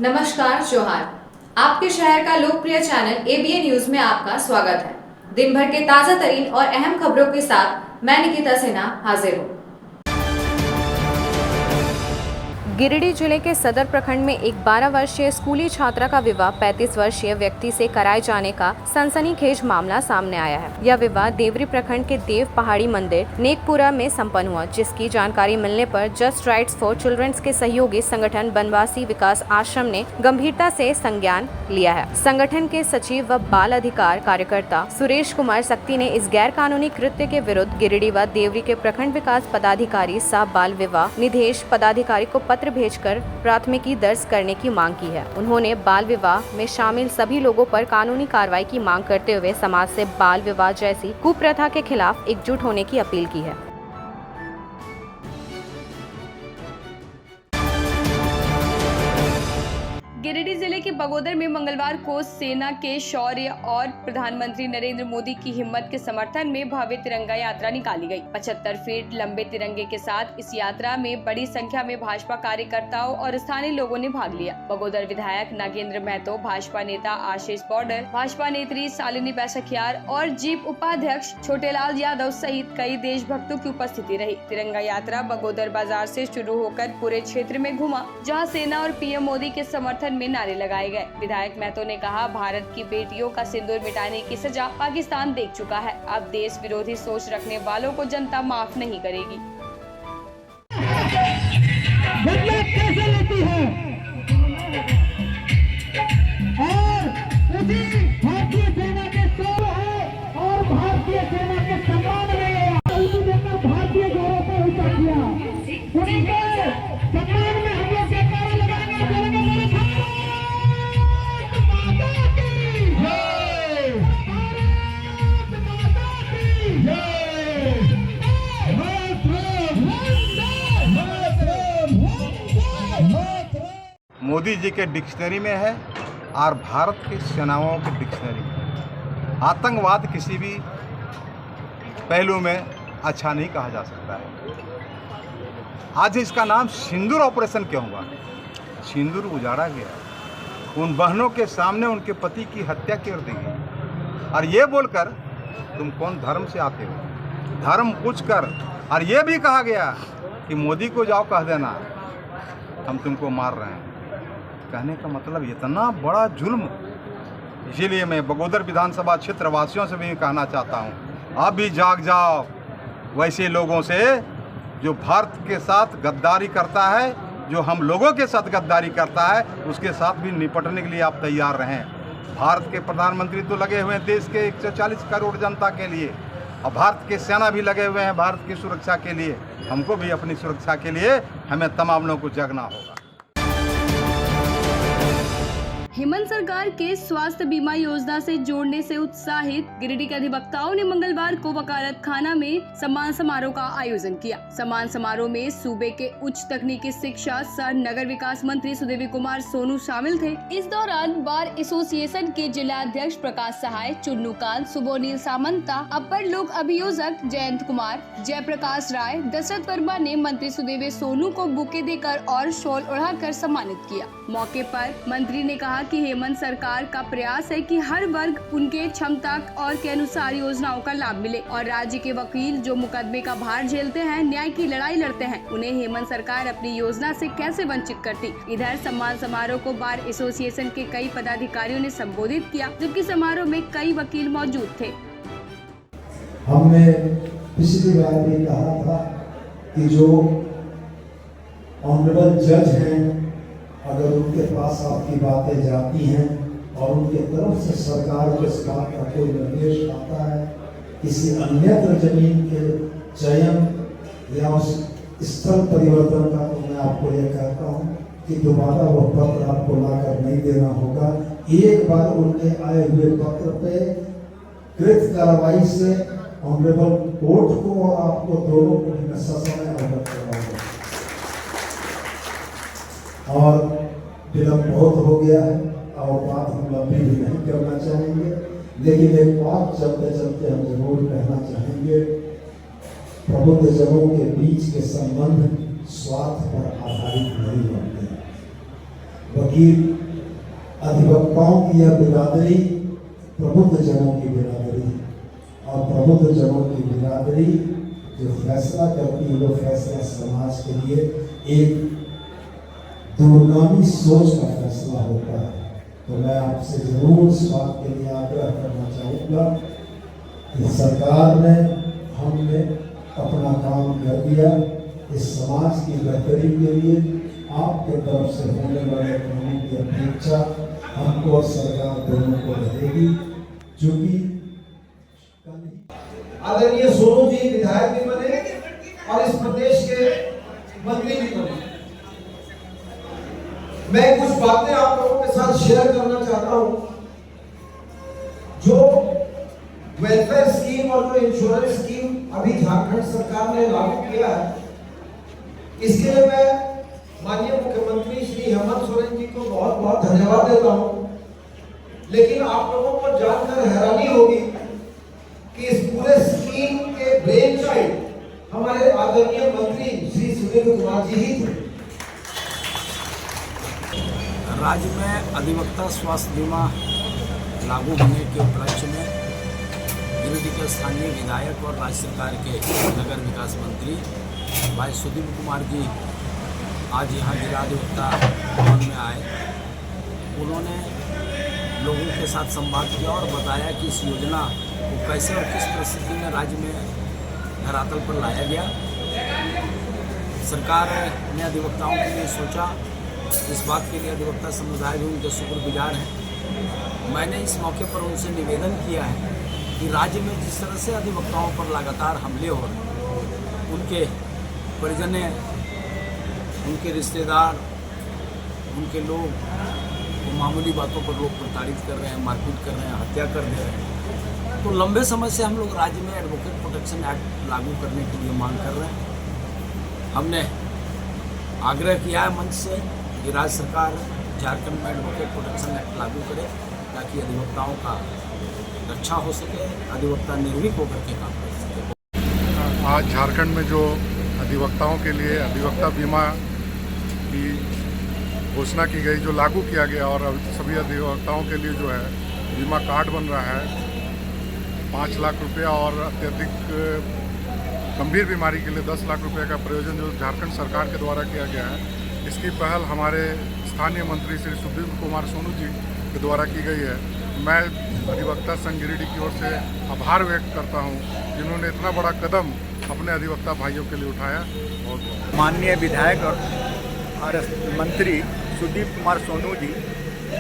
नमस्कार जोहार। आपके शहर का लोकप्रिय चैनल एबीएन न्यूज में आपका स्वागत है। दिन भर के ताजा तरीन और अहम खबरों के साथ मैं निकिता सिन्हा हाजिर हूँ। गिरिडीह जिले के सदर प्रखंड में एक 12 वर्षीय स्कूली छात्रा का विवाह 35 वर्षीय व्यक्ति से कराए जाने का सनसनीखेज मामला सामने आया है। यह विवाह देवरी प्रखंड के देव पहाड़ी मंदिर नेकपुरा में संपन्न हुआ, जिसकी जानकारी मिलने पर जस्ट राइट्स फॉर चिल्ड्रंस के सहयोगी संगठन बनवासी विकास आश्रम ने गंभीरता से संज्ञान लिया है। संगठन के सचिव व बाल अधिकार कार्यकर्ता सुरेश कुमार सक्ति ने इस गैर कानूनी कृत्य के विरुद्ध गिरिडीह व देवरी के प्रखंड विकास पदाधिकारी सह बाल विवाह निदेश पदाधिकारी को पत्र भेजकर प्राथमिकी दर्ज करने की मांग की है। उन्होंने बाल विवाह में शामिल सभी लोगों पर कानूनी कार्रवाई की मांग करते हुए समाज से बाल विवाह जैसी कुप्रथा के खिलाफ एकजुट होने की अपील की है। गिरिडीह जिले के बगोदर में मंगलवार को सेना के शौर्य और प्रधानमंत्री नरेंद्र मोदी की हिम्मत के समर्थन में भव्य तिरंगा यात्रा निकाली गई। 75 फीट लंबे तिरंगे के साथ इस यात्रा में बड़ी संख्या में भाजपा कार्यकर्ताओं और स्थानीय लोगों ने भाग लिया। बगोदर विधायक नागेंद्र महतो, भाजपा नेता आशीष बॉर्डर, भाजपा नेत्री शालिनी बैसखियार और जीप उपाध्यक्ष छोटेलाल यादव सहित कई देशभक्तों की उपस्थिति रही। तिरंगा यात्रा बगोदर बाजार से शुरू होकर पूरे क्षेत्र में घुमा, जहाँ सेना और पीएम मोदी के समर्थन में नारे लगाए गए। विधायक महतो ने कहा, भारत की बेटियों का सिंदूर मिटाने की सजा पाकिस्तान देख चुका है। अब देश विरोधी सोच रखने वालों को जनता माफ नहीं करेगी। बदला कैसे लेती है और उसी भारतीय सेना के सौ है और भारतीय सेना के सम्मान में भारतीय गौरव को ऊंचा किया। उनके सम्मान में हम लोग जयकारा लगाएंगे, बोलेंगे मोदी जी के डिक्शनरी में है और भारत के सेनाओं के डिक्शनरी में। आतंकवाद किसी भी पहलू में अच्छा नहीं कहा जा सकता है। आज इसका नाम सिंदूर ऑपरेशन क्यों हुआ? सिंदूर उजाड़ा गया, उन बहनों के सामने उनके पति की हत्या कर दी गई और ये बोलकर तुम कौन धर्म से आते हो, धर्म पूछ कर, और ये भी कहा गया कि मोदी को जाओ कह देना हम तुमको मार रहे हैं। कहने का मतलब इतना बड़ा जुल्म। इसीलिए मैं बगोदर विधानसभा क्षेत्र वासियों से भी कहना चाहता हूँ, आप भी जाग जाओ। वैसे लोगों से जो भारत के साथ गद्दारी करता है, जो हम लोगों के साथ गद्दारी करता है, उसके साथ भी निपटने के लिए आप तैयार रहें। भारत के प्रधानमंत्री तो लगे हुए हैं देश के 140 करोड़ जनता के लिए, और भारत के सेना भी लगे हुए हैं भारत की सुरक्षा के लिए। हमको भी अपनी सुरक्षा के लिए हमें तमाम लोगों को जगना होगा। हेमंत सरकार के स्वास्थ्य बीमा योजना से जोड़ने से उत्साहित गिरिडीह के अधिवक्ताओं ने मंगलवार को वकालत खाना में सम्मान समारोह का आयोजन किया। सम्मान समारोह में सूबे के उच्च तकनीकी शिक्षा सह नगर विकास मंत्री सुदेवी कुमार सोनू शामिल थे। इस दौरान बार एसोसिएशन के जिला अध्यक्ष प्रकाश सहाय, चुन्नू कांत, सुबोनील सामंता, अपर लोक अभियोजक जयंत कुमार, जयप्रकाश राय, दशरथ वर्मा ने मंत्री सुदेवी सोनू को बुके देकर और शॉल ओढ़ाकर सम्मानित किया। मौके पर मंत्री ने कहा कि हेमंत सरकार का प्रयास है कि हर वर्ग उनके क्षमता और के अनुसार योजनाओं का लाभ मिले और राज्य के वकील जो मुकदमे का भार झेलते हैं, न्याय की लड़ाई लड़ते हैं, उन्हें हेमंत सरकार अपनी योजना से कैसे वंचित करती। इधर सम्मान समारोह को बार एसोसिएशन के कई पदाधिकारियों ने संबोधित किया, जबकि समारोह में कई वकील मौजूद थे। हमने पिछली बार भी कहा था कि जो ऑनरेबल जज हैं, अगर उनके पास आपकी बातें जाती हैं और उनके तरफ से सरकार के साथ का कोई निर्देश आता है किसी अन्यत्र जमीन के चयन या उस स्थल परिवर्तन का, तो मैं आपको यह कहता हूँ कि दोबारा वह पत्र आपको लाकर नहीं देना होगा। एक बार उनके आए हुए पत्र पे कृत कार्रवाई से ऑनरेबल कोर्ट को और आपको दोनों को भी ससमय अवगत करवाऊंगा। और विलम्ब बहुत हो गया है और बात हम लंबी भी नहीं करना चाहेंगे, लेकिन एक बात चलते चलते हम जरूर कहना चाहेंगे। प्रबुद्ध जनों के बीच के संबंध स्वार्थ पर आधारित नहीं होते। वकील अधिवक्ताओं की यह बिरादरी प्रबुद्ध जनों की बिरादरी है और प्रबुद्ध जनों की बिरादरी जो फैसला करती है वो फैसला समाज के लिए एक दूरगामी सोच का फैसला होता है। तो मैं आपसे जरूर इस बात के लिए आग्रह करना चाहूँगा कि सरकार ने हमने अपना काम कर दिया। इस समाज की बेहतरी के लिए आपके तरफ से होने वाले कामों की अपेक्षा हमको और सरकार दोनों को रहेगी। चूंकि आदरणीय सोनू जी विधायक भी बने और इस प्रदेश के मंत्री भी बने। मैं कुछ बातें आप लोगों के साथ शेयर करना चाहता हूं। जो वेलफेयर स्कीम और जो इंश्योरेंस स्कीम अभी झारखंड सरकार ने लागू किया है, इसके लिए मैं माननीय मुख्यमंत्री श्री हेमंत सोरेन जी को बहुत बहुत धन्यवाद देता हूं। लेकिन आप लोगों को जानकर हैरानी होगी कि इस पूरे स्कीम के ब्रेन चाइल्ड हमारे आदरणीय मंत्री श्री सुनील कुमार जी ही थे। राज्य में अधिवक्ता स्वास्थ्य बीमा लागू होने के उपलक्ष्य में गिरिडीह के स्थानीय विधायक और राज्य सरकार के नगर विकास मंत्री भाई सुदीप कुमार जी आज यहाँ जिला अधिवक्ता भवन में आए। उन्होंने लोगों के साथ संवाद किया और बताया कि इस योजना को कैसे और किस परिस्थिति में राज्य में धरातल पर लाया गया। सरकार ने अधिवक्ताओं के लिए सोचा, इस बात के लिए अधिवक्ता समुदाय भी उनके शुक्रगुजार हैं। मैंने इस मौके पर उनसे निवेदन किया है कि राज्य में जिस तरह से अधिवक्ताओं पर लगातार हमले हो रहे हैं, उनके परिजन, उनके रिश्तेदार, उनके लोग वो मामूली बातों पर लोग प्रताड़ित कर रहे हैं, मारपीट कर रहे हैं, हत्या कर दे रहे हैं। तो लंबे समय से हम लोग राज्य में एडवोकेट प्रोटेक्शन एक्ट लागू करने के लिए मांग कर रहे हैं। हमने आग्रह किया है मंच से कि राज्य सरकार झारखंड में एडवोकेट प्रोटेक्शन एक्ट लागू करे ताकि अधिवक्ताओं का रक्षा हो सके, अधिवक्ता निर्भीक होकर के काम कर सके। आज झारखंड में जो अधिवक्ताओं के लिए अधिवक्ता बीमा की घोषणा की गई, जो लागू किया गया और सभी अधिवक्ताओं के लिए जो है बीमा कार्ड बन रहा है 5 लाख रुपया और अत्यधिक गंभीर बीमारी के लिए 10 लाख रुपए का प्रयोजन जो झारखंड सरकार के द्वारा किया गया है, इसकी पहल हमारे स्थानीय मंत्री श्री सुदीप कुमार सोनू जी के द्वारा की गई है। मैं अधिवक्ता संघ गिरिडीह की ओर से आभार व्यक्त करता हूं, जिन्होंने इतना बड़ा कदम अपने अधिवक्ता भाइयों के लिए उठाया। और माननीय विधायक और मंत्री सुदीप कुमार सोनू जी,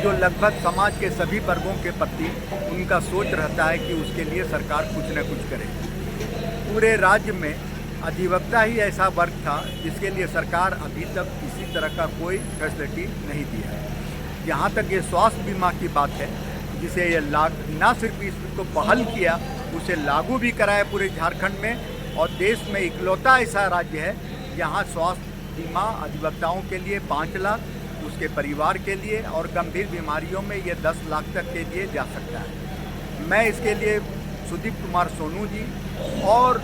जो लगभग समाज के सभी वर्गों के प्रति उनका सोच रहता है कि उसके लिए सरकार कुछ न कुछ करे। पूरे राज्य में अधिवक्ता ही ऐसा वर्ग था जिसके लिए सरकार अभी तक किसी तरह का कोई फैसिलिटी नहीं दिया है। यहाँ तक ये स्वास्थ्य बीमा की बात है, जिसे ये ना सिर्फ इसको बहाल किया, उसे लागू भी कराया पूरे झारखंड में। और देश में इकलौता ऐसा राज्य है जहाँ स्वास्थ्य बीमा अधिवक्ताओं के लिए 5 लाख, उसके परिवार के लिए और गंभीर बीमारियों में ये 10 लाख तक के लिए जा सकता है। मैं इसके लिए सुदीप कुमार सोनू जी और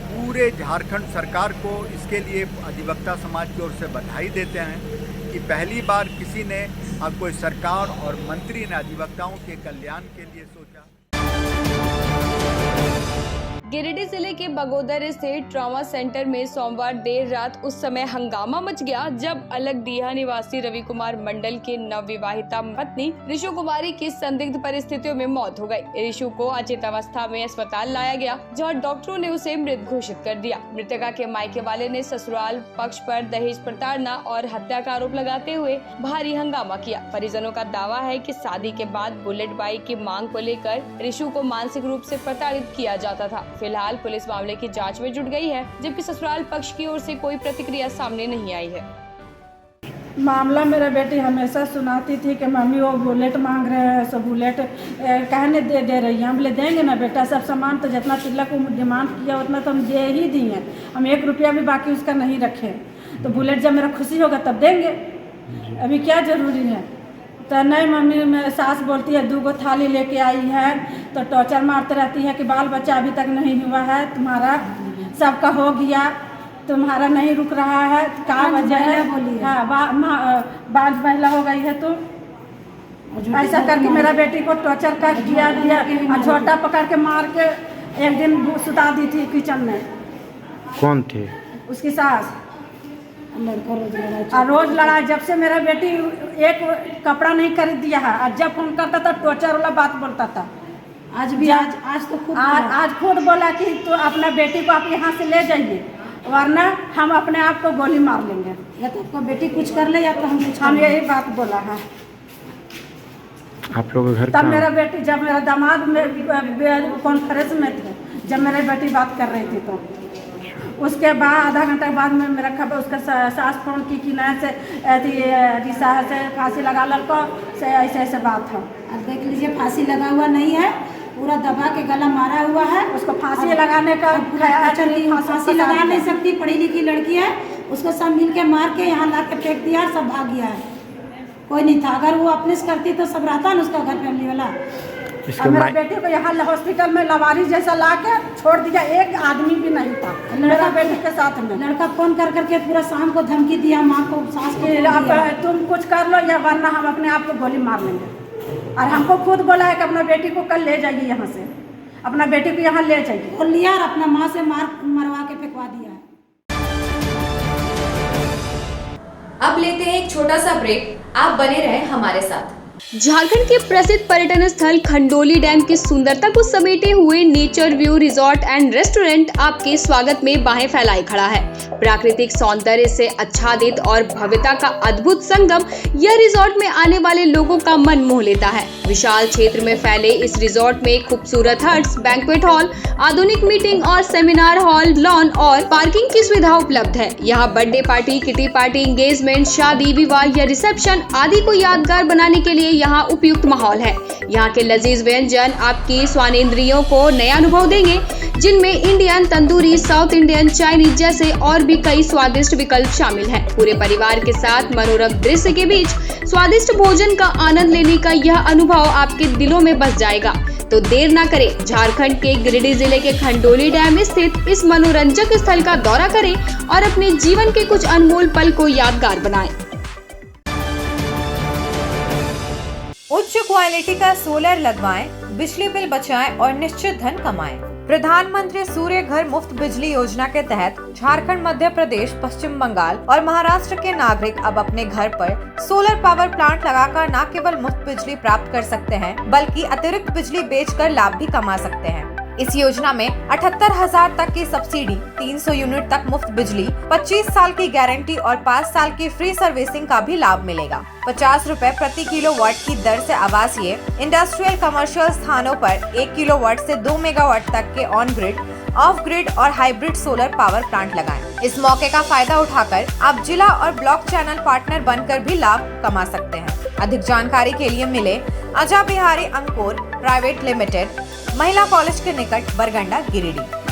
पूरे झारखंड सरकार को इसके लिए अधिवक्ता समाज की ओर से बधाई देते हैं कि पहली बार किसी ने कोई सरकार और मंत्री ने अधिवक्ताओं के कल्याण के लिए सोचा। गिरिडीह जिले के बगोदर स्थित ट्रॉमा सेंटर में सोमवार देर रात उस समय हंगामा मच गया जब अलगडीहा निवासी रवि कुमार मंडल के नवविवाहिता पत्नी रिशु कुमारी की संदिग्ध परिस्थितियों में मौत हो गई। रिशु को अचेत अवस्था में अस्पताल लाया गया, जहां डॉक्टरों ने उसे मृत घोषित कर दिया। मृतका के मायके वाले ने ससुराल पक्ष पर दहेज प्रताड़ना और हत्या का आरोप लगाते हुए भारी हंगामा किया। परिजनों का दावा है कि शादी के बाद बुलेट बाइक की मांग को लेकर रिशु को मानसिक रूप से प्रताड़ित किया जाता था। फिलहाल पुलिस मामले की जांच में जुट गई है, जबकि ससुराल पक्ष की ओर से कोई प्रतिक्रिया सामने नहीं आई है। मामला मेरा बेटी हमेशा सुनाती थी कि मम्मी वो बुलेट मांग रहे हैं, सो बुलेट कहने दे रही है। हम बोले देंगे ना बेटा, सब सामान तो जितना तिलक को डिमांड किया उतना तो हम दे ही दिए, हम 1 रुपया भी बाकी उसका नहीं रखे। तो बुलेट जब मेरा खुशी होगा तब देंगे, अभी क्या जरूरी है। तो नहीं मम्मी, मेरे सास बोलती है 2 थाली लेके आई है, तो टॉर्चर मारते रहती है कि बाल बच्चा अभी तक नहीं हुआ है, तुम्हारा सबका हो गया, तुम्हारा नहीं रुक रहा है, क्या वजह है। हाँ 5 महिला हो गई है। तो ऐसा करके मेरा बेटी को टॉर्चर कर दिया और झोटा पकड़ के मार के एक दिन सुता दी थी किचन में। कौन थे? उसकी सास। और रोज लड़ाई, जब से मेरा बेटी एक कपड़ा नहीं खरीद दिया है, और जब फोन करता था टॉर्चर वाला बात बोलता था। आज तो खूब आज खुद बोला कि तो अपना बेटी को आप यहाँ से ले जाइए, वरना हम अपने आप को गोली मार लेंगे, या तो आपका बेटी कुछ कर ले या तो हम यही बात बोला है। आप लोग घर तब मेरा बेटी, जब मेरा दामाद कॉन्फ्रेंस में थे, जब मेरी बेटी बात कर रही थी, तो उसके बाद आधा घंटा के बाद में मेरा खबर उसका सास फोन की कि नया से दिशा से फांसी लगा लड़को से ऐसे बात है। अब देख लीजिए फांसी लगा हुआ नहीं है, पूरा दबा के गला मारा हुआ है। उसको फांसी लगाने का फांसी लगा नहीं सकती, पढ़ी लिखी लड़की है, उसको सब मिल के मार के यहाँ ला के फेंक दिया, सब भाग गया है, कोई नहीं था। अगर वो अपने से करती तो सब रहता ना उसका घर फैमिली वाला। और मेरा बेटी को यहाँ हॉस्पिटल में लवारी जैसा ला के छोड़ दिया, एक आदमी भी नहीं था मेरा बेटी के साथ में। लड़का फोन कर करके पूरा शाम को धमकी दिया माँ को, सास को, अब तुम कुछ कर लो या वरना हम अपने आप को गोली मार लेंगे। और हमको खुद बोला है कि अपना बेटी को कल ले जाइए, यहाँ से अपना बेटी को यहाँ ले जाइए, और लिया और अपना माँ से मरवा के फेंकवा दिया है। अब लेते हैं एक छोटा सा ब्रेक, आप बने रहें हमारे साथ। झारखंड के प्रसिद्ध पर्यटन स्थल खंडोली डैम की सुंदरता को समेटे हुए nature view resort and restaurant आपके स्वागत में बाहें फैलाए खड़ा है। प्राकृतिक सौंदर्य से आच्छादित और भव्यता का अद्भुत संगम यह रिजॉर्ट में आने वाले लोगों का मन मोह लेता है। विशाल क्षेत्र में फैले इस रिजॉर्ट में खूबसूरत हट्स, बैंक्वेट हॉल, आधुनिक मीटिंग और सेमिनार हॉल, लॉन और पार्किंग की सुविधा उपलब्ध है। यहाँ birthday party, kitty party, engagement, शादी, विवाह या रिसेप्शन आदि को यादगार बनाने के लिए यहाँ उपयुक्त माहौल है। यहाँ के लजीज व्यंजन आपकी स्वानेंद्रियों को नया अनुभव देंगे, जिनमें Indian, tandoori, south Indian, Chinese जैसे और भी कई स्वादिष्ट विकल्प शामिल हैं। पूरे परिवार के साथ मनोरम दृश्य के बीच स्वादिष्ट भोजन का आनंद लेने का यह अनुभव आपके दिलों में बस जाएगा। तो देर ना करें, झारखंड के गिरिडीह जिले के खंडोली डैम स्थित इस मनोरंजक स्थल का दौरा करें और अपने जीवन के कुछ अनमोल पल को यादगार बनाएं। उच्च क्वालिटी का सोलर लगवाएं, बिजली बिल बचाएं और निश्चित धन कमाएं। प्रधानमंत्री सूर्य घर मुफ्त बिजली योजना के तहत झारखंड, मध्य प्रदेश, पश्चिम बंगाल और महाराष्ट्र के नागरिक अब अपने घर पर सोलर पावर प्लांट लगाकर न केवल मुफ्त बिजली प्राप्त कर सकते हैं, बल्कि अतिरिक्त बिजली बेचकर लाभ भी कमा सकते हैं। इस योजना में 78,000 तक की सब्सिडी, 300 यूनिट तक मुफ्त बिजली, 25 साल की गारंटी और 5 साल की फ्री सर्विसिंग का भी लाभ मिलेगा। 50 रुपए प्रति किलोवाट की दर से आवासीय, इंडस्ट्रियल, कमर्शियल स्थानों पर 1 किलोवाट से 2 मेगावाट तक के ऑन ग्रिड, ऑफ ग्रिड और हाइब्रिड सोलर पावर प्लांट लगाएं। इस मौके का फायदा उठाकर आप जिला और ब्लॉक चैनल पार्टनर बनकर भी लाभ कमा सकते हैं। अधिक जानकारी के लिए मिले अजा बिहारी अंकुर प्राइवेट लिमिटेड, महिला कॉलेज के निकट, बरगंडा, गिरिडीह।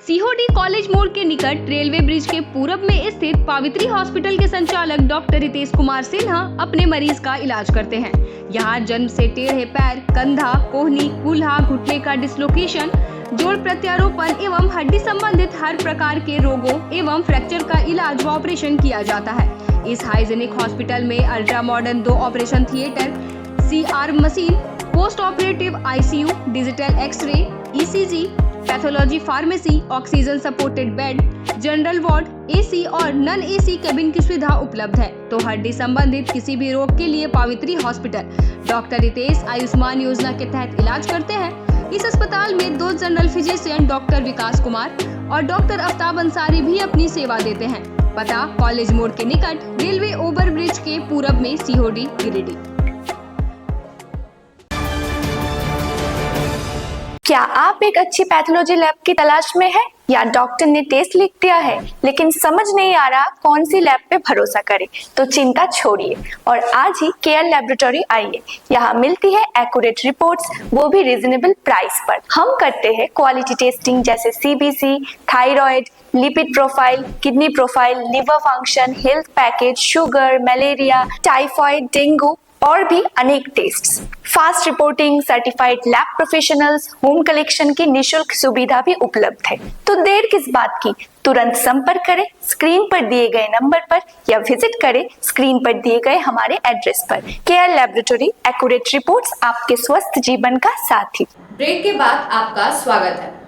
सीहोडी कॉलेज मोड़ के निकट रेलवे ब्रिज के पूरब में स्थित पावित्री हॉस्पिटल के संचालक डॉक्टर रितेश कुमार सिन्हा अपने मरीज का इलाज करते हैं। यहाँ जन्म से टेढ़े पैर, कंधा, कोहनी, कूल्हा, घुटने का डिसलोकेशन, जोड़ प्रत्यारोपण एवं हड्डी संबंधित हर प्रकार के रोगों एवं फ्रैक्चर का इलाज व ऑपरेशन किया जाता है। इस हाइजेनिक हॉस्पिटल में ultra modern 2 operation theatre, CR machine, post operative ICU, digital x-ray, ECG, pathology pharmacy, oxygen supported bed, general ward, AC और नॉन AC केबिन की सुविधा उपलब्ध है। तो हड्डी संबंधित किसी भी रोग के लिए पावित्री हॉस्पिटल डॉक्टर रितेश आयुष्मान योजना के तहत इलाज करते हैं। इस अस्पताल में 2 जनरल फिजिशियन डॉक्टर विकास कुमार और डॉक्टर आफ्ताब अंसारी भी अपनी सेवा देते हैं। पता कॉलेज मोड़ के निकट रेलवे ओवर ब्रिज के पूरब में, सीहोडी, गिरिडीह। क्या आप एक अच्छी पैथोलॉजी लैब की तलाश में है या डॉक्टर ने टेस्ट लिख दिया है लेकिन समझ नहीं आ रहा कौन सी लैब पे भरोसा करें? तो चिंता छोड़िए और आज ही केयर लैबोरेटरी आइए। यहाँ मिलती है एक्यूरेट रिपोर्ट्स, वो भी रीजनेबल प्राइस पर। हम करते हैं क्वालिटी टेस्टिंग जैसे CBC, thyroid, lipid profile, kidney profile, liver function, health package, sugar, malaria, typhoid, dengue, और भी अनेक tests, fast reporting, certified lab professionals, home collection की निशुल्क सुविधा भी उपलब्ध है। तो देर किस बात की, तुरंत संपर्क करें स्क्रीन पर दिए गए नंबर पर या विजिट करें स्क्रीन पर दिए गए हमारे एड्रेस पर। केयर लैबोरेटरी, एक्यूरेट रिपोर्ट्स, आपके स्वस्थ जीवन का साथी। ब्रेक के बाद आपका स्वागत है।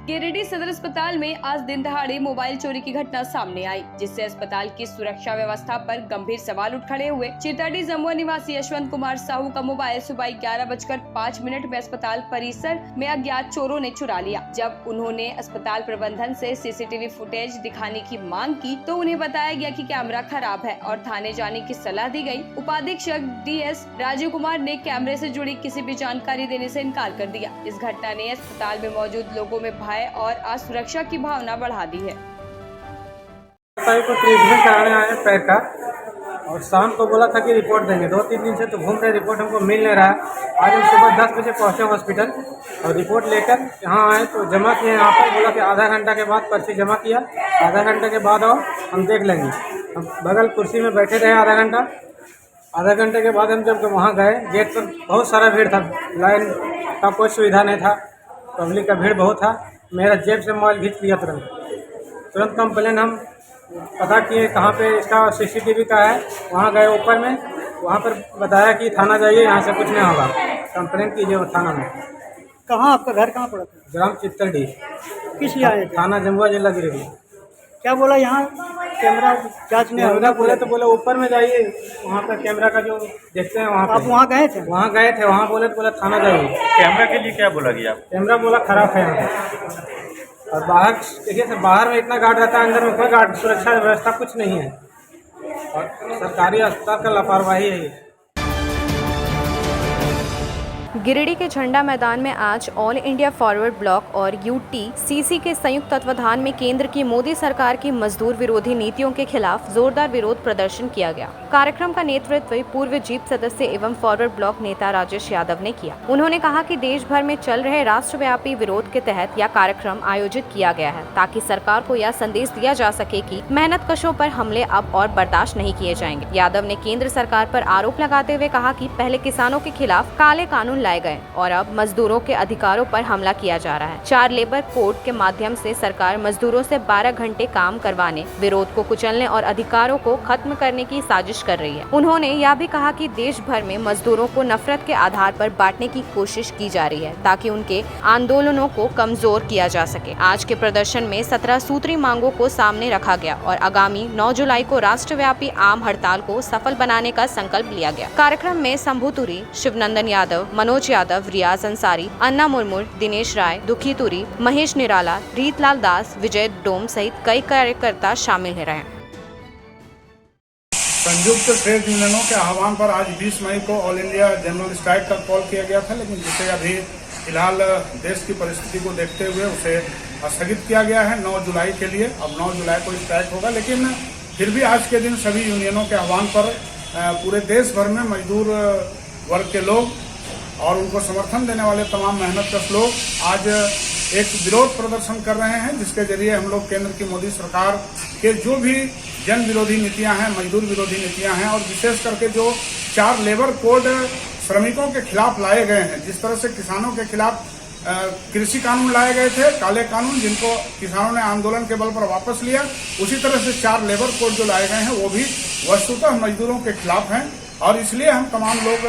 गिरिडीह सदर अस्पताल में आज दिन दहाड़े मोबाइल चोरी की घटना सामने आई, जिससे अस्पताल की सुरक्षा व्यवस्था पर गंभीर सवाल उठ खड़े हुए। चिरताडी जमुआ निवासी यशवंत कुमार साहू का मोबाइल सुबह 11:05 में अस्पताल परिसर में अज्ञात चोरों ने चुरा लिया। जब उन्होंने अस्पताल प्रबंधन से सीसीटीवी फुटेज दिखाने की मांग की तो उन्हें बताया गया कि कैमरा खराब है और थाने जाने की सलाह दी गई। उपाधीक्षक DS राजीव कुमार ने कैमरे से जुड़ी किसी भी जानकारी देने से इनकार कर दिया। इस घटना ने अस्पताल में मौजूद लोगों में भय और असुरक्षा की भावना बढ़ा दी है। को ट्रीटमेंट कराने आए पैर का और शाम को बोला था कि रिपोर्ट देंगे। 2-3 दिन से तो घूम रहे, रिपोर्ट हमको मिल नहीं रहा है। आज हम सुबह 10 बजे पहुंचे हॉस्पिटल और रिपोर्ट लेकर यहाँ आए तो जमा किए। यहाँ पर बोला कि आधा घंटा के बाद पर्ची जमा किया, आधा घंटे के बाद आओ हम देख लेंगे। हम बगल कुर्सी में बैठे रहे आधा घंटे के बाद हम जब वहाँ गए, गेट पर बहुत सारा भीड़ था, लाइन का कोई सुविधा नहीं था, पब्लिक का भीड़ बहुत था। मेरा जेब से मोबाइल खींच लिया तुरंत कंप्लेन हम पता किए कहाँ पे इसका CCTV का है। वहाँ गए ऊपर में, वहाँ पर बताया कि थाना जाइए, यहाँ से कुछ नहीं होगा, कंप्लेन कीजिए थाना में। कहाँ आपका घर कहाँ पड़ा था? ग्राम चित्तरडी। किस लिए आए थे? थाना जमुआ जिला गिरिडीह। क्या बोला यहाँ कैमरा जांच नहीं? कैमरा बोले तो बोले ऊपर में जाइए, वहाँ पर कैमरा का जो देखते हैं वहाँ। आप वहाँ गए थे? वहाँ गए थे, वहाँ बोले तो बोला थाना जाइए। कैमरा के लिए क्या बोला गया? कैमरा बोला खराब है यहाँ पे। और बाहर देखिए सर, बाहर में इतना गार्ड रहता है, अंदर में कोई गार्ड सुरक्षा व्यवस्था कुछ नहीं है और सरकारी अस्पताल का लापरवाही है। गिरिडीह के झंडा मैदान में आज ऑल इंडिया फॉरवर्ड ब्लॉक और UTCC के संयुक्त तत्वाधान में केंद्र की मोदी सरकार की मजदूर विरोधी नीतियों के खिलाफ जोरदार विरोध प्रदर्शन किया गया। कार्यक्रम का नेतृत्व पूर्व जीप सदस्य एवं फॉरवर्ड ब्लॉक नेता राजेश यादव ने किया। उन्होंने कहा कि देश भर में चल रहे राष्ट्रव्यापी विरोध के तहत यह कार्यक्रम आयोजित किया गया है ताकि सरकार को यह संदेश दिया जा सके कि मेहनतकशों पर हमले अब और बर्दाश्त नहीं किए जाएंगे। यादव ने केंद्र सरकार पर आरोप लगाते हुए कहा कि पहले किसानों के खिलाफ काले कानून लाए गए और अब मजदूरों के अधिकारों पर हमला किया जा रहा है। 4 लेबर कोड के माध्यम से सरकार मजदूरों से 12 घंटे काम करवाने, विरोध को कुचलने और अधिकारों को खत्म करने की साजिश कर रही है। उन्होंने यह भी कहा कि देश भर में मजदूरों को नफरत के आधार पर बांटने की कोशिश की जा रही है ताकि उनके आंदोलनों को कमजोर किया जा सके। आज के प्रदर्शन में 17 सूत्री मांगों को सामने रखा गया और आगामी 9 जुलाई को राष्ट्रव्यापी आम हड़ताल को सफल बनाने का संकल्प लिया गया। कार्यक्रम में शंभू तुरी, शिवनंदन यादव, मनोज यादव, रियाज अंसारी, अन्ना मुर्मू, दिनेश राय, दुखी तुरी, महेश निराला, रीतलाल दास, विजय डोम सहित कई कार्यकर्ता शामिल रहे। संयुक्त ट्रेड यूनियनों के आह्वान पर आज 20 मई को ऑल इंडिया जनरल स्ट्राइक का कॉल किया गया था, लेकिन जिसे अभी फिलहाल देश की परिस्थिति को देखते हुए उसे स्थगित किया गया है 9 जुलाई के लिए। अब 9 जुलाई को स्ट्राइक होगा, लेकिन फिर भी आज के दिन सभी यूनियनों के आह्वान पर पूरे देश भर में मजदूर वर्ग के लोग और उनको समर्थन देने वाले तमाम मेहनतकश लोग आज एक विरोध प्रदर्शन कर रहे हैं, जिसके जरिए हम लोग केंद्र की मोदी सरकार के जो भी जन विरोधी नीतियां हैं, मजदूर विरोधी नीतियां हैं और विशेष करके जो 4 लेबर कोड श्रमिकों के खिलाफ लाए गए हैं, जिस तरह से किसानों के खिलाफ कृषि कानून लाए गए थे, काले कानून, जिनको किसानों ने आंदोलन के बल पर वापस लिया, उसी तरह से 4 लेबर कोड जो लाए गए हैं वो भी वस्तुतः मजदूरों के खिलाफ हैं। और इसलिए हम तमाम लोग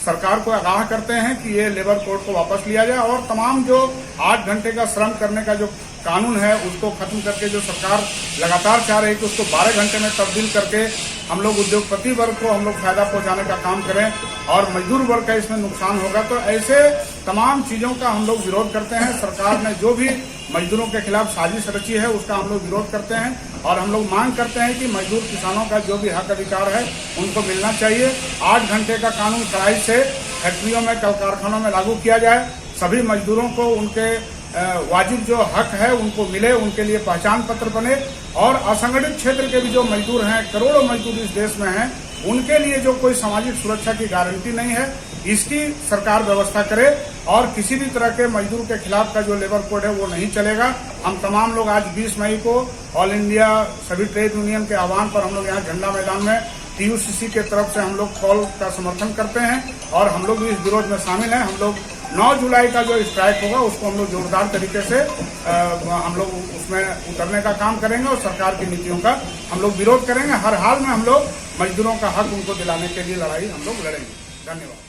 सरकार को आगाह करते हैं कि ये लेबर कोड को वापस लिया जाए और तमाम जो 8 घंटे का श्रम करने का जो कानून है उसको खत्म करके जो सरकार लगातार चाह रही है कि उसको 12 घंटे में तब्दील करके हम लोग उद्योगपति वर्ग को हम लोग फायदा पहुंचाने का काम करें और मजदूर वर्ग का इसमें नुकसान होगा। तो ऐसे तमाम चीजों का हम लोग विरोध करते हैं। सरकार ने जो भी मजदूरों के खिलाफ साजिश रची है उसका हम लोग विरोध करते हैं और हम लोग मांग करते हैं कि मजदूर किसानों का जो भी हक अधिकार है उनको मिलना चाहिए। 8 घंटे का कानून कड़ाई से फैक्ट्रियों में, कल कारखानों में लागू किया जाए। सभी मजदूरों को उनके वाजिब जो हक है उनको मिले, उनके लिए पहचान पत्र बने और असंगठित क्षेत्र के भी जो मजदूर हैं, करोड़ों मजदूर इस देश में हैं, उनके लिए जो कोई सामाजिक सुरक्षा की गारंटी नहीं है, इसकी सरकार व्यवस्था करे और किसी भी तरह के मजदूर के खिलाफ का जो लेबर कोड है वो नहीं चलेगा। हम तमाम लोग आज 20 मई को ऑल इंडिया सभी ट्रेड यूनियन के आह्वान पर हम लोग यहाँ झंडा मैदान में TUCC के तरफ से हम लोग कॉल का समर्थन करते हैं और हम लोग भी इस विरोध में शामिल हैं। हम लोग 9 जुलाई का जो स्ट्राइक होगा उसको हम लोग जोरदार तरीके से हम लोग उसमें उतरने का काम करेंगे और सरकार की नीतियों का हम लोग विरोध करेंगे। हर हाल में हम लोग मजदूरों का हक उनको दिलाने के लिए लड़ाई हम लोग लड़ेंगे। धन्यवाद।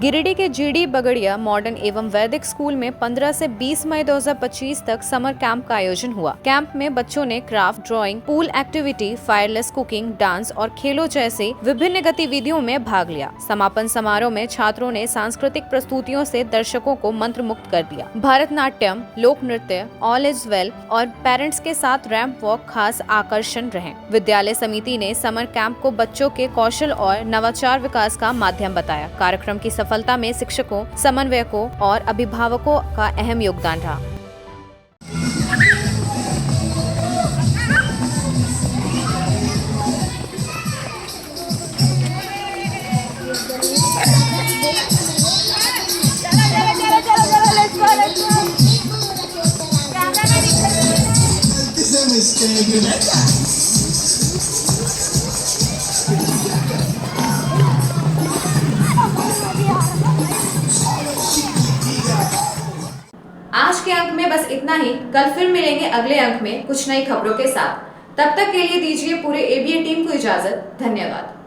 गिरिडीह के GD बगड़िया मॉडर्न एवं वैदिक स्कूल में 15 से 20 मई 2025 तक समर कैंप का आयोजन हुआ। कैंप में बच्चों ने craft, drawing, pool activity, fireless cooking, dance और खेलों जैसे विभिन्न गतिविधियों में भाग लिया। समापन समारोह में छात्रों ने सांस्कृतिक प्रस्तुतियों से दर्शकों को मंत्रमुग्ध कर दिया। भरतनाट्यम, लोक नृत्य, ऑल इज वेल और पेरेंट्स के साथ रैंप वॉक खास आकर्षण रहे। विद्यालय समिति ने समर कैंप को बच्चों के कौशल और नवाचार विकास का माध्यम बताया। कार्यक्रम की सफलता में शिक्षकों, समन्वयकों और अभिभावकों का अहम योगदान रहा। आज के अंक में बस इतना ही। कल फिर मिलेंगे अगले अंक में कुछ नई खबरों के साथ। तब तक के लिए दीजिए पूरे ABN टीम को इजाजत। धन्यवाद।